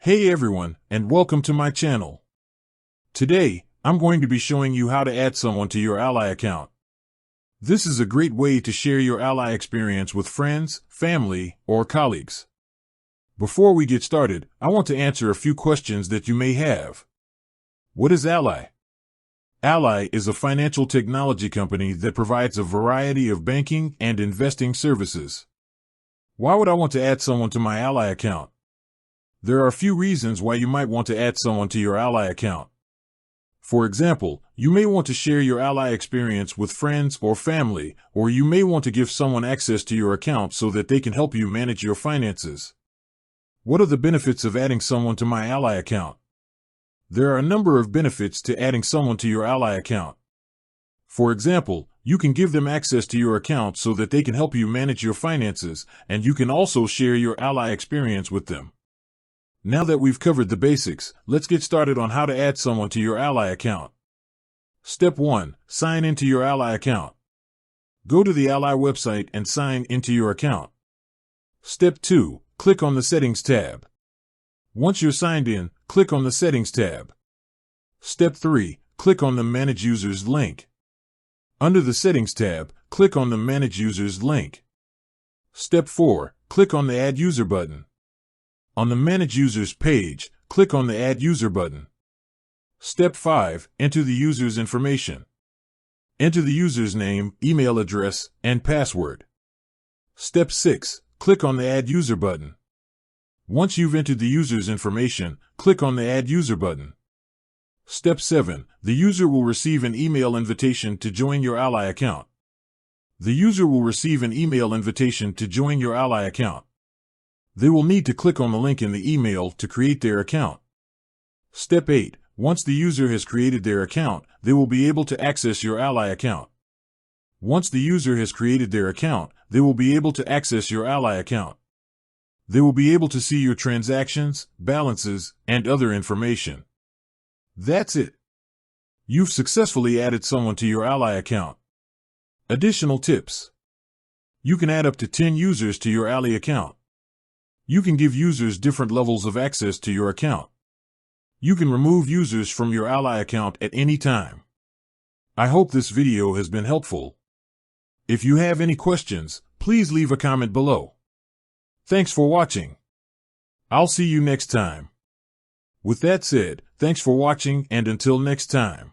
Hey everyone, and welcome to my channel. Today, I'm going to be showing you how to add someone to your Ally account. This is a great way to share your Ally experience with friends, family, or colleagues. Before we get started, I want to answer a few questions that you may have. What is Ally? Ally is a financial technology company that provides a variety of banking and investing services. Why would I want to add someone to my Ally account? There are a few reasons why you might want to add someone to your Ally account. For example, you may want to share your Ally experience with friends or family, or you may want to give someone access to your account so that they can help you manage your finances. What are the benefits of adding someone to my Ally account? There are a number of benefits to adding someone to your Ally account. For example, you can give them access to your account so that they can help you manage your finances, and you can also share your Ally experience with them. Now that we've covered the basics, let's get started on how to add someone to your Ally account. Step 1. Sign into your Ally account. Go to the Ally website and sign into your account. Step 2. Click on the Settings tab. Once you're signed in, click on the Settings tab. Step 3. Click on the Manage Users link. Under the Settings tab, click on the Manage Users link. Step 4. Click on the Add User button. On the Manage Users page, click on the Add User button. Step 5. Enter the user's information. Enter the user's name, email address, and password. Step 6. Click on the Add User button. Once you've entered the user's information, click on the Add User button. Step 7. The user will receive an email invitation to join your Ally account. The user will receive an email invitation to join your Ally account. They will need to click on the link in the email to create their account. Step 8. Once the user has created their account, they will be able to access your Ally account. Once the user has created their account, they will be able to access your Ally account. They will be able to see your transactions, balances, and other information. That's it. You've successfully added someone to your Ally account. Additional tips. You can add up to 10 users to your Ally account. You can give users different levels of access to your account. You can remove users from your Ally account at any time. I hope this video has been helpful. If you have any questions, please leave a comment below. Thanks for watching. I'll see you next time. With that said, thanks for watching, and until next time.